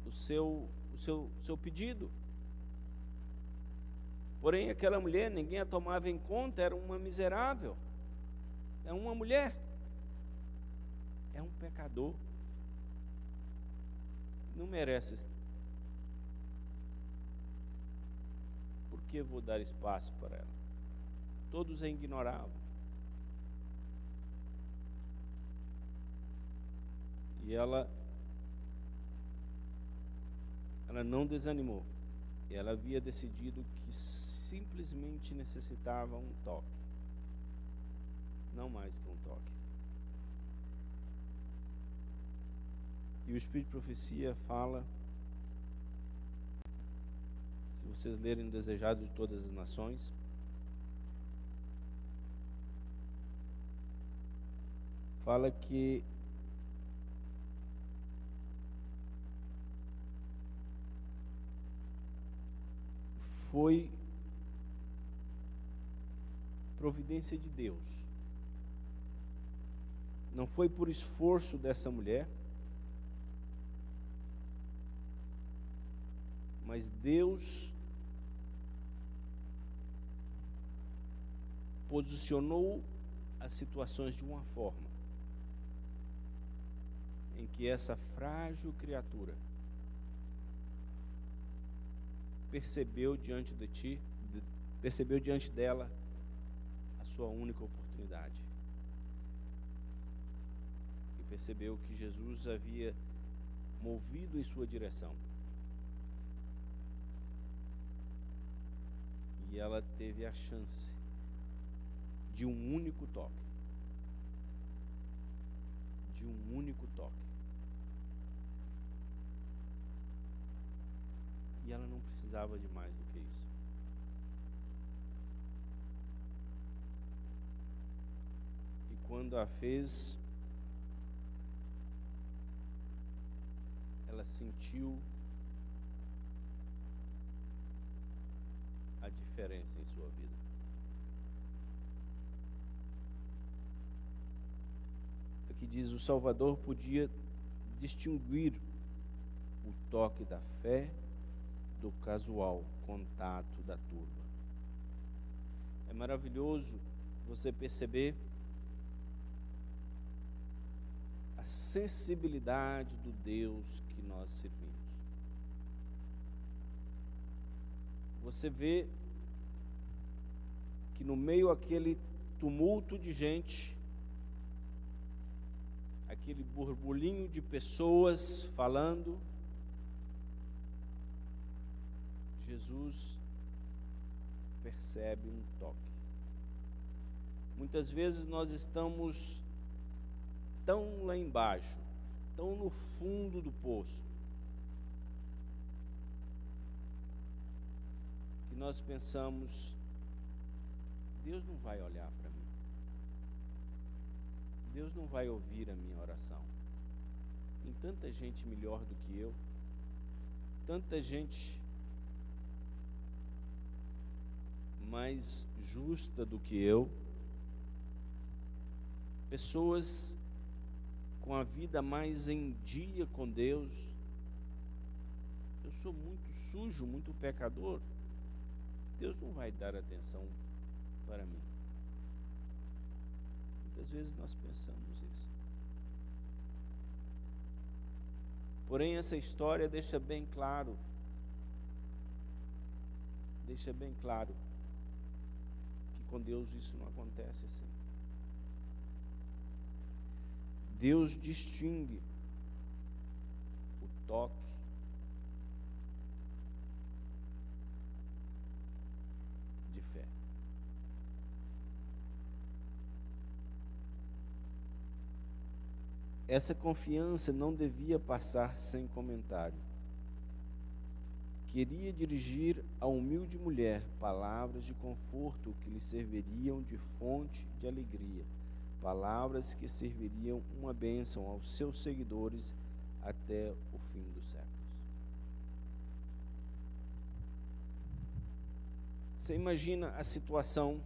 o seu pedido. Porém, aquela mulher, ninguém a tomava em conta, era uma miserável. É uma mulher. É um pecador. Não merece. Por que vou dar espaço para ela? Todos a ignoravam. E ela não desanimou. E ela havia decidido que simplesmente necessitava um toque. Não mais que um toque. E o Espírito de Profecia fala, se vocês lerem Desejado de Todas as Nações, fala que foi providência de Deus. Não foi por esforço dessa mulher, mas Deus posicionou as situações de uma forma em que essa frágil criatura percebeu diante dela a sua única oportunidade. E percebeu que Jesus havia movido em sua direção. E ela teve a chance de um único toque. De um único toque. E ela não precisava de mais do que isso. E quando a fez, ela sentiu a diferença em sua vida. Aqui diz: o Salvador podia distinguir o toque da fé do casual contato da turba. É maravilhoso você perceber a sensibilidade do Deus que nós servimos. Você vê que no meio daquele tumulto de gente, aquele burburinho de pessoas falando, Jesus percebe um toque. Muitas vezes nós estamos tão lá embaixo, tão no fundo do poço, que nós pensamos, Deus não vai olhar para mim. Deus não vai ouvir a minha oração. Tem tanta gente melhor do que eu, tanta gente mais justa do que eu, pessoas com a vida mais em dia com Deus. Eu sou muito sujo, muito pecador. Deus não vai dar atenção para mim. Muitas vezes nós pensamos isso. Porém, essa história deixa bem claro que com Deus isso não acontece assim. Deus distingue o toque de fé. Essa confiança não devia passar sem comentário. Queria dirigir à humilde mulher palavras de conforto que lhe serviriam de fonte de alegria, palavras que serviriam uma bênção aos seus seguidores até o fim dos séculos. Você imagina a situação,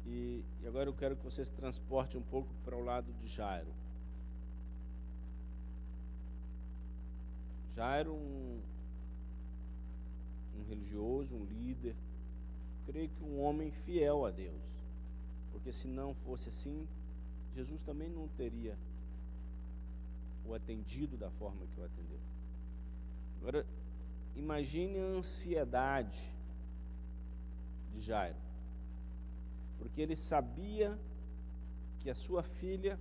e agora eu quero que você se transporte um pouco para o lado de Jairo. Jairo, um religioso, um líder, creio que um homem fiel a Deus, porque se não fosse assim, Jesus também não teria o atendido da forma que o atendeu. Agora, imagine a ansiedade de Jairo, porque ele sabia que a sua filha,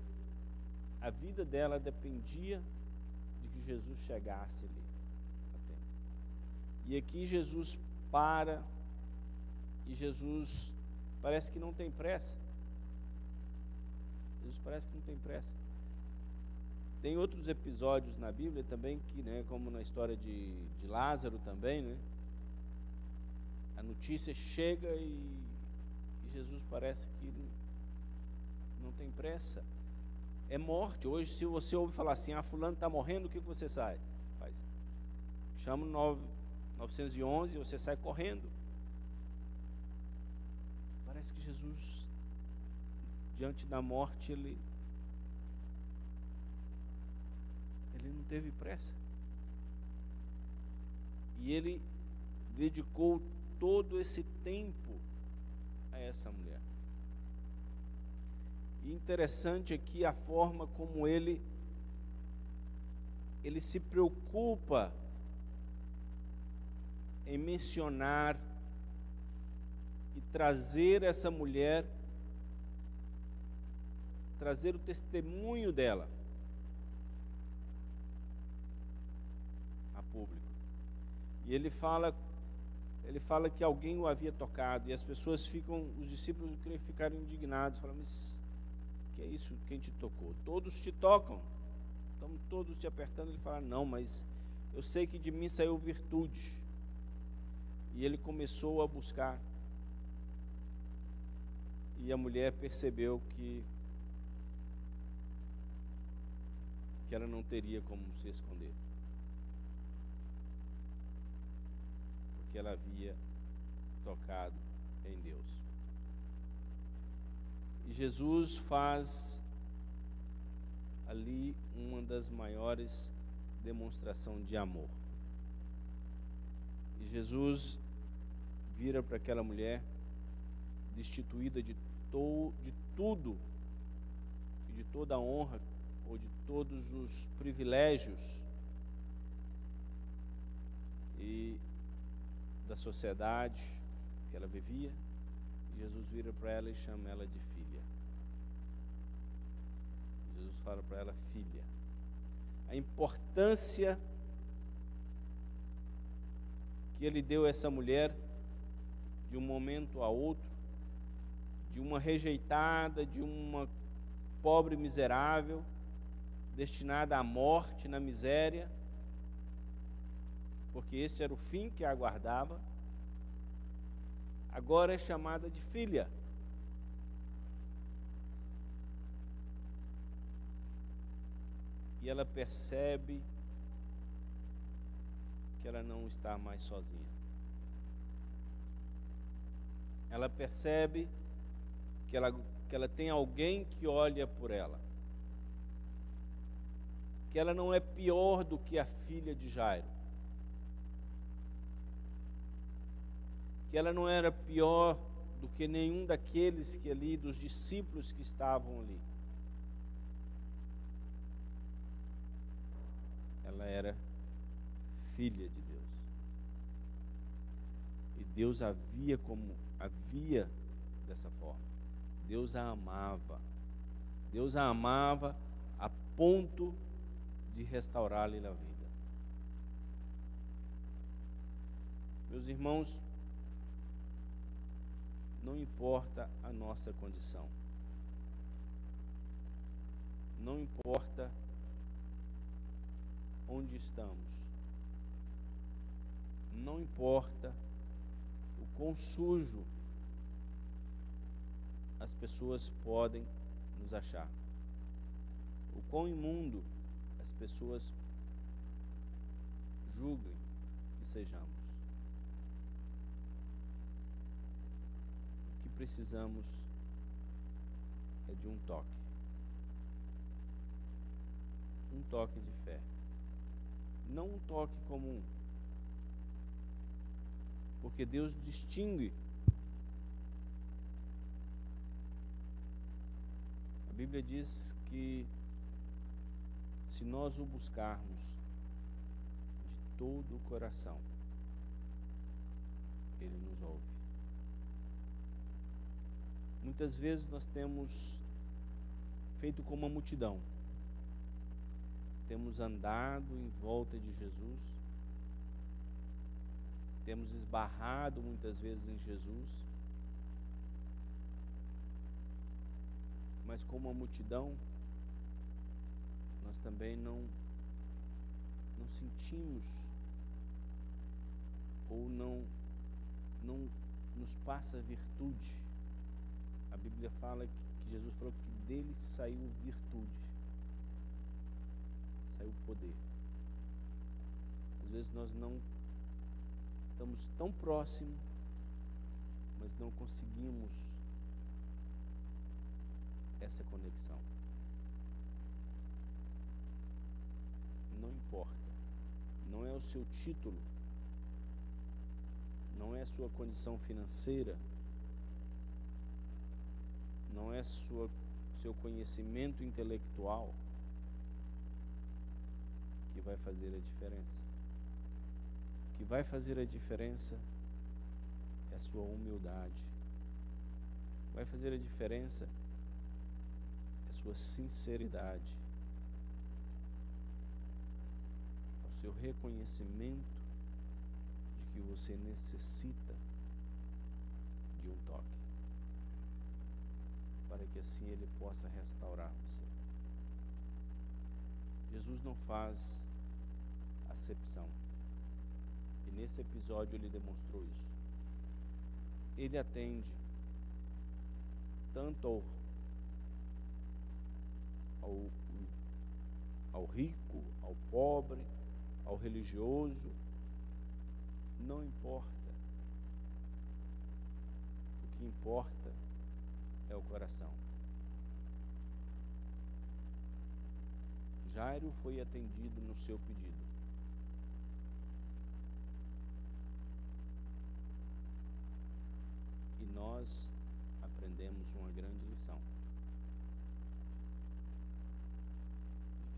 a vida dela dependia de que Jesus chegasse ali a tempo. E aqui Jesus para, e Jesus parece que não tem pressa. Jesus parece que não tem pressa. Tem outros episódios na Bíblia também, que, como na história de Lázaro também, a notícia chega e Jesus parece que não tem pressa. É morte. Hoje, se você ouve falar assim, fulano está morrendo, o que você faz? Chama o 911 e você sai correndo. Parece que Jesus, diante da morte, ele não teve pressa. E ele dedicou todo esse tempo a essa mulher. E interessante aqui a forma como ele se preocupa em mencionar e trazer essa mulher, trazer o testemunho dela a público. E ele fala que alguém o havia tocado, e as pessoas os discípulos ficaram indignados, falam, mas que é isso, quem te tocou? Todos te tocam, estão todos te apertando. Ele fala, não, mas eu sei que de mim saiu virtude. E ele começou a buscar, e a mulher percebeu que ela não teria como se esconder, que ela havia tocado em Deus. E Jesus faz ali uma das maiores demonstrações de amor. E Jesus vira para aquela mulher, destituída de tudo e de toda a honra, ou de todos os privilégios e da sociedade que ela vivia, e Jesus vira para ela e chama ela de filha. Jesus fala para ela, filha. A importância que ele deu a essa mulher de um momento a outro, de uma rejeitada, de uma pobre miserável, destinada à morte na miséria, porque este era o fim que a aguardava, agora é chamada de filha. E ela percebe que ela não está mais sozinha. Ela percebe que ela tem alguém que olha por ela. Que ela não é pior do que a filha de Jairo. Que ela não era pior do que nenhum daqueles que ali, dos discípulos que estavam ali. Ela era filha de Deus. E Deus a via dessa forma. Deus a amava. Deus a amava a ponto de restaurar-lhe a vida. Meus irmãos, não importa a nossa condição. Não importa onde estamos. Não importa o quão sujo as pessoas podem nos achar. O quão imundo as pessoas julguem que sejamos. O que precisamos é de um toque. Um toque de fé. Não um toque comum. Porque Deus distingue. A Bíblia diz que se nós o buscarmos de todo o coração, Ele nos ouve. Muitas vezes nós temos feito como uma multidão. Temos andado em volta de Jesus, temos esbarrado muitas vezes em Jesus, mas como uma multidão, nós também não sentimos ou não nos passa virtude. A Bíblia fala que Jesus falou que dele saiu virtude. Saiu poder. Às vezes nós não estamos tão próximos, mas não conseguimos essa conexão. Não importa. Não é o seu título, não é a sua condição financeira, não é seu conhecimento intelectual que vai fazer a diferença. O que vai fazer a diferença é a sua humildade. Vai fazer a diferença é a sua sinceridade. É o seu reconhecimento de que você necessita de um toque, para que assim Ele possa restaurar você. Jesus não faz acepção. E nesse episódio Ele demonstrou isso. Ele atende tanto ao rico, ao pobre, ao religioso. Não importa. O que importa é o coração. Jairo foi atendido no seu pedido. E nós aprendemos uma grande lição.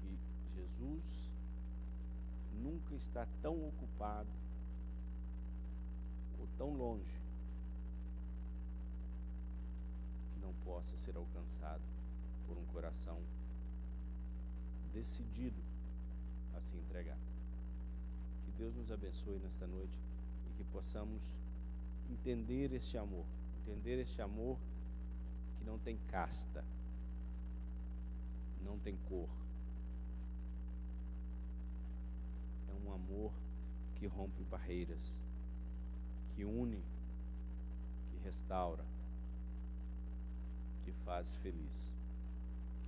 De que Jesus nunca está tão ocupado ou tão longe que não possa ser alcançado por um coração decidido a se entregar. Que Deus nos abençoe nesta noite e que possamos entender este amor que não tem casta, não tem cor. É um amor que rompe barreiras, que une, que restaura, que faz feliz.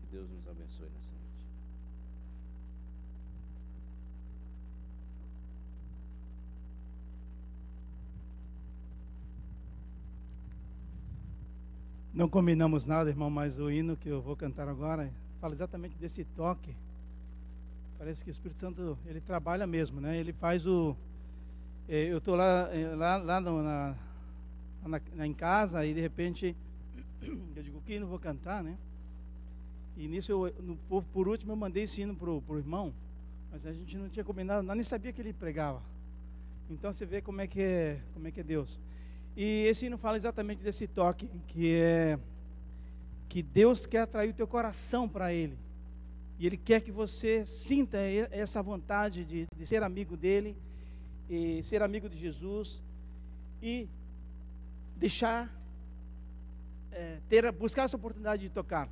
Que Deus nos abençoe nessa noite. Não combinamos nada, irmão, mas o hino que eu vou cantar agora fala exatamente desse toque. Parece que o Espírito Santo, ele trabalha mesmo, né? Ele faz o... Eu estou lá em casa e de repente eu digo, que hino vou cantar, né? E nisso, por último, eu mandei esse hino pro irmão, mas a gente não tinha combinado nada, nem sabia que ele pregava. Então você vê como é que é Deus. E esse hino fala exatamente desse toque, que Deus quer atrair o teu coração para Ele. E Ele quer que você sinta essa vontade de ser amigo dEle, e ser amigo de Jesus, e deixar, buscar essa oportunidade de tocar.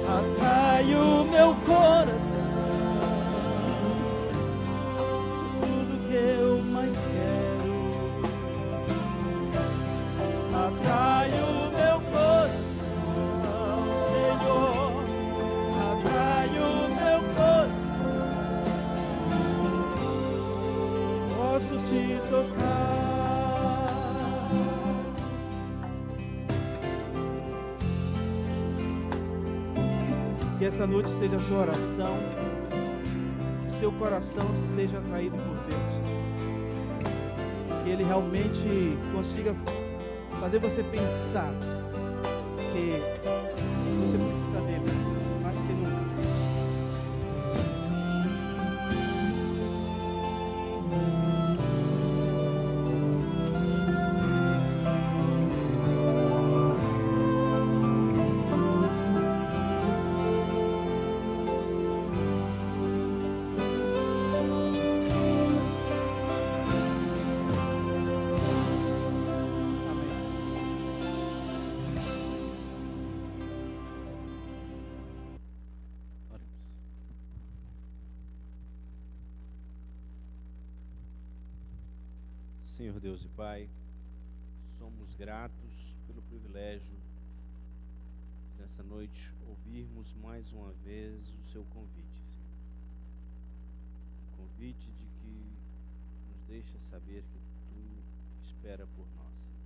Atrai o meu tocar. Que essa noite seja a sua oração, que seu coração seja atraído por Deus, que Ele realmente consiga fazer você pensar que você precisa dele mais que nunca. Senhor Deus e Pai, somos gratos pelo privilégio de nessa noite ouvirmos mais uma vez o seu convite, Senhor. O convite de que nos deixa saber que Tu espera por nós, Senhor.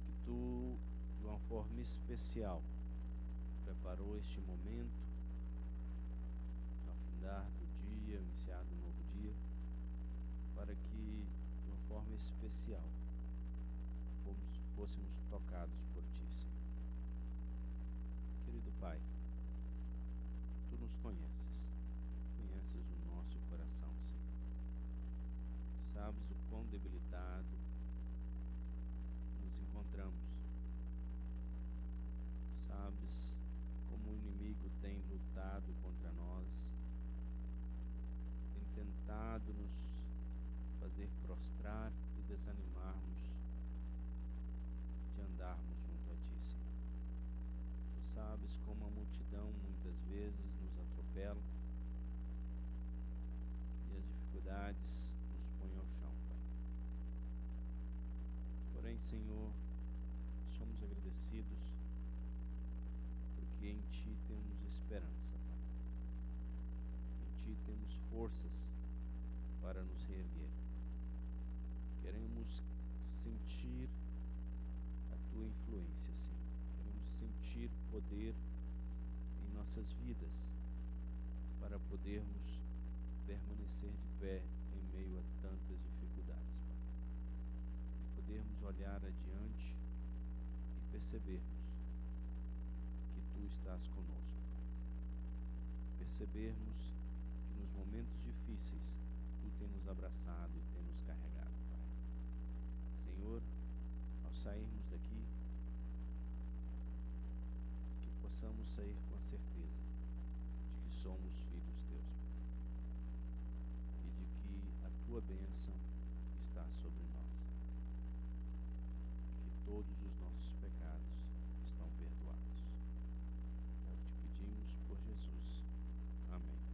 Que Tu, de uma forma especial, preparou este momento, ao findar do dia, iniciar do novo dia, para que, de uma forma especial, fôssemos tocados por Ti, Senhor. Querido Pai, Tu nos conheces o nosso coração, Senhor. Tu sabes o quão debilitado nos encontramos. Tu sabes como o inimigo tem lutado contra nós, tem tentado nos fazer prostrar e desanimarmos de andarmos junto a Ti, Senhor. Tu sabes como a multidão muitas vezes nos atropela e as dificuldades nos põem ao chão, Pai. Porém, Senhor, somos agradecidos porque em Ti temos esperança, Pai. Em Ti temos forças para nos reerguer. Queremos sentir a Tua influência, Senhor. Queremos sentir poder em nossas vidas para podermos permanecer de pé em meio a tantas dificuldades, Pai. E podermos olhar adiante e percebermos que Tu estás conosco. Percebermos que nos momentos difíceis Tu tem nos abraçado e tem nos carregado, Pai. Senhor, ao sairmos daqui, que possamos sair com a certeza de que somos filhos Teus, Pai, e de que a Tua bênção está sobre nós, que todos os nossos pecados estão perdoados. É o que te pedimos por Jesus. Amém.